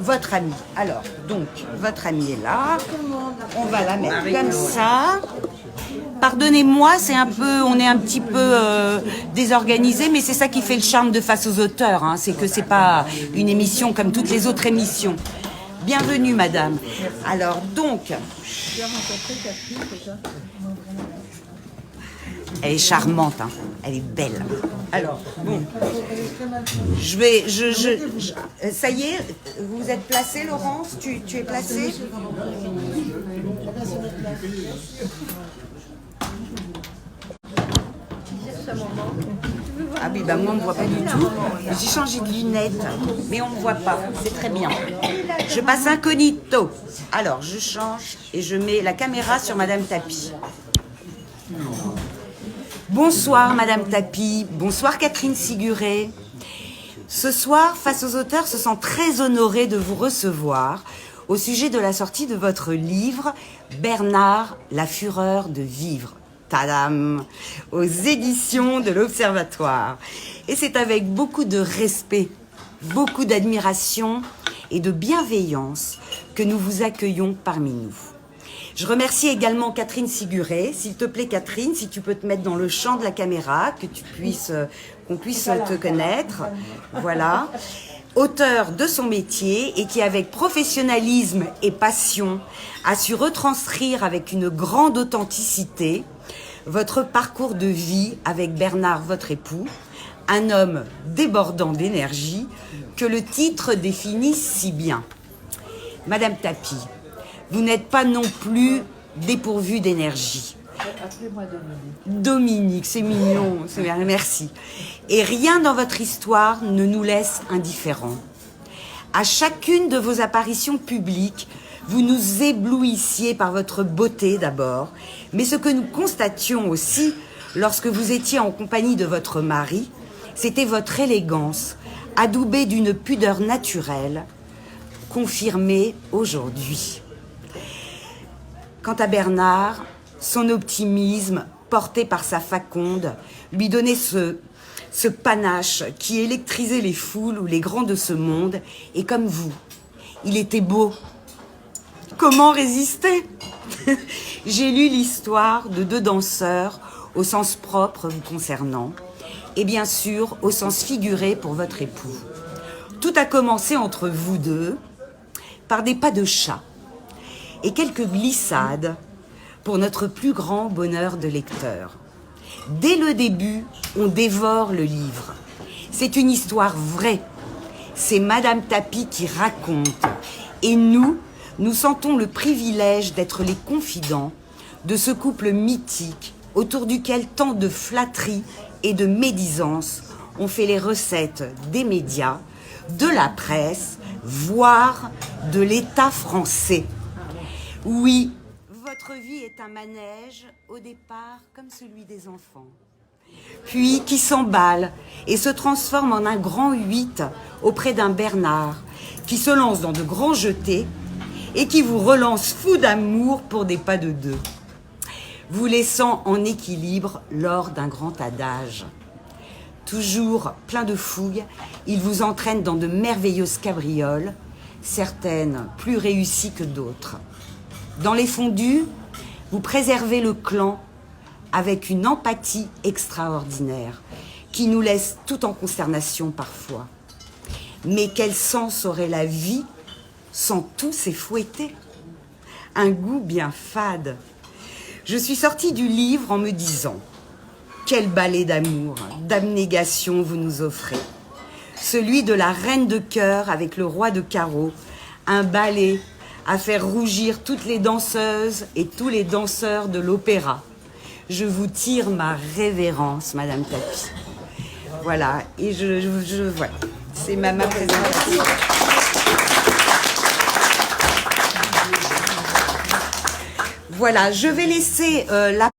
votre amie. Alors, donc, votre amie est là. On va la mettre comme ça. Pardonnez-moi, on est un petit peu désorganisé, mais c'est ça qui fait le charme de Face aux auteurs. Hein, c'est que c'est pas une émission comme toutes les autres émissions. Bienvenue, madame. Alors, donc... Elle est charmante, hein. Elle est belle. Alors, bon, ça y est, vous êtes placée, Laurence? Tu es placée? Ah oui, bah moi on me voit pas du tout. J'ai changé de lunettes, mais on me voit pas. C'est très bien. Je passe incognito. Alors, je change et je mets la caméra sur Madame Tapie. Bonsoir Madame Tapie, bonsoir Catherine Siguré. Ce soir, Face aux auteurs se sent très honoré de vous recevoir au sujet de la sortie de votre livre Bernard, la fureur de vivre. Tadam! Aux éditions de l'Observatoire. Et c'est avec beaucoup de respect, beaucoup d'admiration et de bienveillance que nous vous accueillons parmi nous. Je remercie également Catherine Siguré. S'il te plaît, Catherine, si tu peux te mettre dans le champ de la caméra, qu'on puisse te connaître. Voilà. Auteur de son métier et qui, avec professionnalisme et passion, a su retranscrire avec une grande authenticité votre parcours de vie avec Bernard, votre époux, un homme débordant d'énergie que le titre définit si bien. Madame Tapie, vous n'êtes pas non plus dépourvue d'énergie. Appelez-moi Dominique. Dominique, c'est mignon, c'est bien, merci. Et rien dans votre histoire ne nous laisse indifférents. À chacune de vos apparitions publiques, vous nous éblouissiez par votre beauté d'abord, mais ce que nous constations aussi lorsque vous étiez en compagnie de votre mari, c'était votre élégance, adoubée d'une pudeur naturelle, confirmée aujourd'hui. Quant à Bernard, son optimisme, porté par sa faconde, lui donnait ce panache qui électrisait les foules ou les grands de ce monde. Et comme vous, il était beau. Comment résister? J'ai lu l'histoire de deux danseurs au sens propre vous concernant et bien sûr au sens figuré pour votre époux. Tout a commencé entre vous deux par des pas de chat et quelques glissades pour notre plus grand bonheur de lecteur. Dès le début, on dévore le livre. C'est une histoire vraie. C'est Madame Tapie qui raconte. Et nous sentons le privilège d'être les confidents de ce couple mythique autour duquel tant de flatteries et de médisance ont fait les recettes des médias, de la presse, voire de l'État français. Oui, votre vie est un manège, au départ comme celui des enfants, puis qui s'emballe et se transforme en un grand 8 auprès d'un Bernard qui se lance dans de grands jetés et qui vous relance fou d'amour pour des pas de deux, vous laissant en équilibre lors d'un grand adage. Toujours plein de fougue, il vous entraîne dans de merveilleuses cabrioles, certaines plus réussies que d'autres. Dans les fondus, vous préservez le clan avec une empathie extraordinaire qui nous laisse tout en consternation parfois. Mais quel sens aurait la vie sans tous ces fouettés? Un goût bien fade. Je suis sortie du livre en me disant « Quel ballet d'amour, d'abnégation vous nous offrez !» Celui de la reine de cœur avec le roi de carreau, un ballet à faire rougir toutes les danseuses et tous les danseurs de l'opéra. Je vous tire ma révérence, Madame Tapie. Voilà, et voilà, c'est ma présentation. Voilà, je vais laisser la